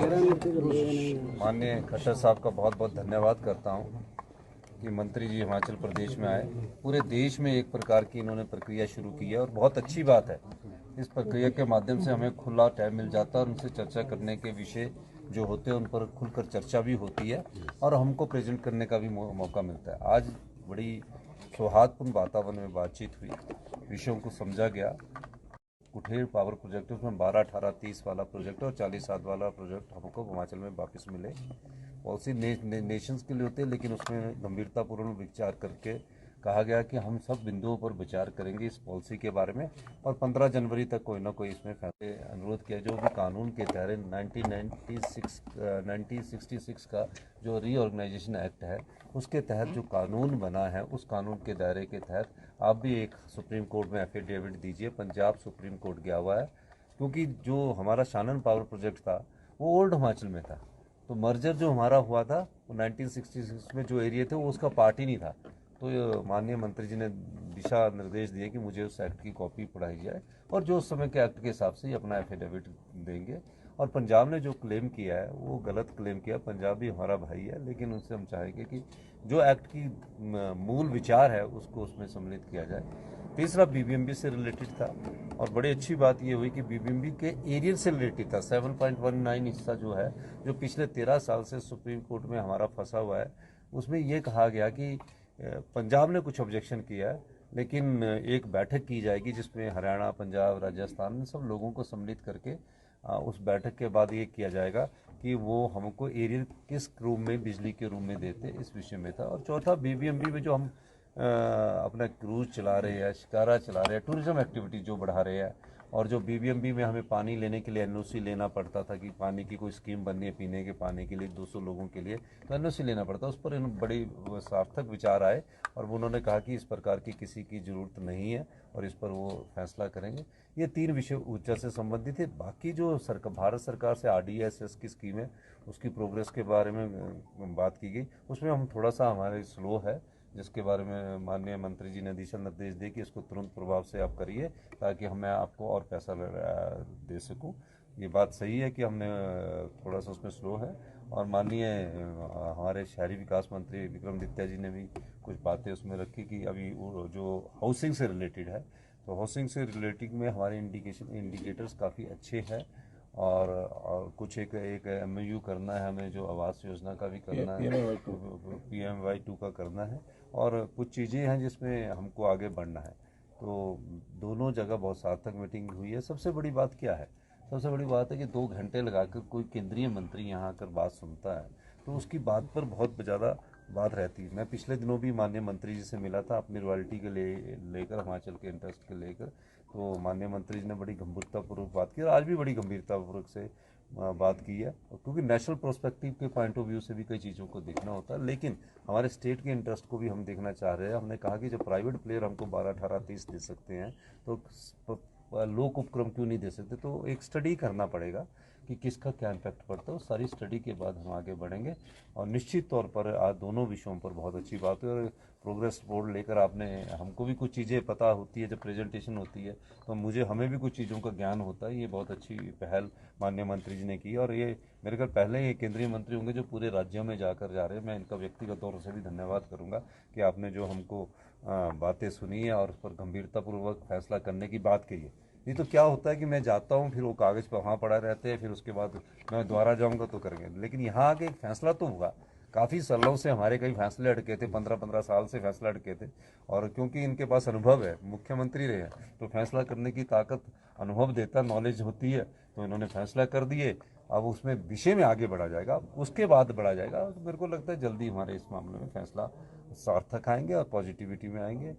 माननीय खट्टर साहब का बहुत बहुत धन्यवाद करता हूं कि मंत्री जी हिमाचल प्रदेश में आए। पूरे देश में एक प्रकार की इन्होंने प्रक्रिया शुरू की है और बहुत अच्छी बात है। इस प्रक्रिया के माध्यम से हमें खुला टाइम मिल जाता है और उनसे चर्चा करने के विषय जो होते हैं उन पर खुलकर चर्चा भी होती है और हमको प्रेजेंट करने का भी मौका मिलता है। आज बड़ी सौहार्दपूर्ण वातावरण में बातचीत हुई, विषयों को समझा गया। कुठेड़ पावर प्रोजेक्ट उसमें 12, 18, 30 वाला प्रोजेक्ट और 40, 7 वाला प्रोजेक्ट हमको हिमाचल में वापस मिले। पॉलिसी नेशंस के लिए होते हैं, लेकिन उसमें गंभीरतापूर्ण विचार करके कहा गया कि हम सब बिंदुओं पर विचार करेंगे इस पॉलिसी के बारे में और 15 जनवरी तक कोई ना कोई इसमें फैसले अनुरोध किया। जो भी कानून के तहत 1966 का जो रीऑर्गेनाइजेशन एक्ट है उसके तहत जो कानून बना है उस कानून के दायरे के तहत आप भी एक सुप्रीम कोर्ट में एफिडेविट दीजिए। पंजाब सुप्रीम कोर्ट गया हुआ है क्योंकि जो हमारा शानन पावर प्रोजेक्ट था वो ओल्ड हिमाचल में था, तो मर्जर जो हमारा हुआ था वो 1966 में जो एरिया थे वो उसका पार्ट ही नहीं था। तो माननीय मंत्री जी ने दिशा निर्देश दिए कि मुझे उस एक्ट की कॉपी पढ़ाई जाए और जो उस समय के एक्ट के हिसाब से ही अपना एफिडेविट देंगे। और पंजाब ने जो क्लेम किया है वो गलत क्लेम किया। पंजाब भी हमारा भाई है, लेकिन उनसे हम चाहेंगे कि जो एक्ट की मूल विचार है उसको उसमें सम्मिलित किया जाए। तीसरा बीबीएमबी से रिलेटेड था और बड़ी अच्छी बात ये हुई कि बीबीएमबी के एरिया से रिलेटेड था। 7.19 हिस्सा जो है, जो पिछले 13 साल से सुप्रीम कोर्ट में हमारा फंसा हुआ है, उसमें ये कहा गया कि पंजाब ने कुछ ऑब्जेक्शन किया है, लेकिन एक बैठक की जाएगी जिसमें हरियाणा, पंजाब, राजस्थान सब लोगों को सम्मिलित करके उस बैठक के बाद ये किया जाएगा कि वो हमको एरियल किस रूम में बिजली के रूम में देते, इस विषय में था। और चौथा बीबीएमबी में जो हम अपना क्रूज चला रहे हैं, शिकारा चला रहे हैं, टूरिज्म एक्टिविटी जो बढ़ा रहे हैं, और जो बीबीएमबी में हमें पानी लेने के लिए एनओसी लेना पड़ता था कि पानी की कोई स्कीम बननी है पीने के पानी के लिए 200 लोगों के लिए, तो एनओसी लेना पड़ता, उस पर बड़ी सार्थक विचार आए और उन्होंने कहा कि इस प्रकार की किसी की ज़रूरत नहीं है और इस पर वो फैसला करेंगे। ये 3 विषय ऊर्जा से संबंधित है। बाकी जो भारत सरकार से आरडीएसएस की स्कीम है उसकी प्रोग्रेस के बारे में बात की गई, उसमें हम थोड़ा सा हमारे स्लो है, जिसके बारे में माननीय मंत्री जी ने दिशा निर्देश दिए कि इसको तुरंत प्रभाव से आप करिए ताकि मैं आपको और पैसा दे सकूं। ये बात सही है कि हमने थोड़ा सा उसमें स्लो है। और माननीय हमारे शहरी विकास मंत्री विक्रमादित्य जी ने भी कुछ बातें उसमें रखी कि अभी जो हाउसिंग से रिलेटेड है, तो हाउसिंग से रिलेटेड में हमारे इंडिकेटर्स काफ़ी अच्छे हैं और कुछ एक एमओयू करना है हमें, जो आवास योजना का भी करना है, PMY2 का करना है और कुछ चीज़ें हैं जिसमें हमको आगे बढ़ना है। तो दोनों जगह बहुत सार्थक मीटिंग हुई है। सबसे बड़ी बात क्या है? सबसे बड़ी बात है कि 2 घंटे लगाकर कोई केंद्रीय मंत्री यहाँ आकर बात सुनता है तो उसकी बात पर बहुत ज़्यादा बात रहती है। मैं पिछले दिनों भी माननीय मंत्री जी से मिला था अपनी रॉयल्टी के लेकर, हिमाचल के इंटरेस्ट के लेकर, तो माननीय मंत्री जी ने बड़ी गंभीरतापूर्वक बात की और आज भी बड़ी गंभीरतापूर्वक से बात की है, क्योंकि नेशनल प्रोस्पेक्टिव के पॉइंट ऑफ व्यू से भी कई चीज़ों को देखना होता है, लेकिन हमारे स्टेट के इंटरेस्ट को भी हम देखना चाह रहे हैं। हमने कहा कि जब प्राइवेट प्लेयर हमको 12, 18, 30 दे सकते हैं तो लोक उपक्रम क्यों नहीं दे सकते। तो एक स्टडी करना पड़ेगा कि किसका क्या इम्पैक्ट पड़ता है, उस सारी स्टडी के बाद हम आगे बढ़ेंगे। और निश्चित तौर पर आज दोनों विषयों पर बहुत अच्छी बात है और प्रोग्रेस बोर्ड लेकर आपने, हमको भी कुछ चीज़ें पता होती है जब प्रेजेंटेशन होती है तो हमें भी कुछ चीज़ों का ज्ञान होता है। ये बहुत अच्छी पहल माननीय मंत्री जी ने की और ये मेरे ख्याल पहले ये केंद्रीय मंत्री होंगे जो पूरे राज्यों में जाकर जा रहे हैं। मैं इनका व्यक्तिगत तौर से भी धन्यवाद करूँगा कि आपने जो हमको बातें सुनी है और उस पर गंभीरतापूर्वक फैसला करने की बात कही है। नहीं तो क्या होता है कि मैं जाता हूँ फिर वो कागज़ पर वहाँ पड़ा रहते हैं, फिर उसके बाद मैं दोबारा जाऊँगा तो करेंगे, लेकिन यहाँ आके एक फैसला तो हुआ। काफ़ी सालों से हमारे कई फैसले अटके थे, 15-15 साल से फैसला अटके थे और क्योंकि इनके पास अनुभव है, मुख्यमंत्री रहे हैं, तो फैसला करने की ताकत अनुभव देता, नॉलेज होती है, तो इन्होंने फैसला कर दिए। अब उसमें विषय में आगे बढ़ा जाएगा, उसके बाद बढ़ा जाएगा। तो मेरे को लगता है जल्दी हमारे इस मामले में फैसला सार्थक आएंगे और पॉजिटिविटी में आएंगे।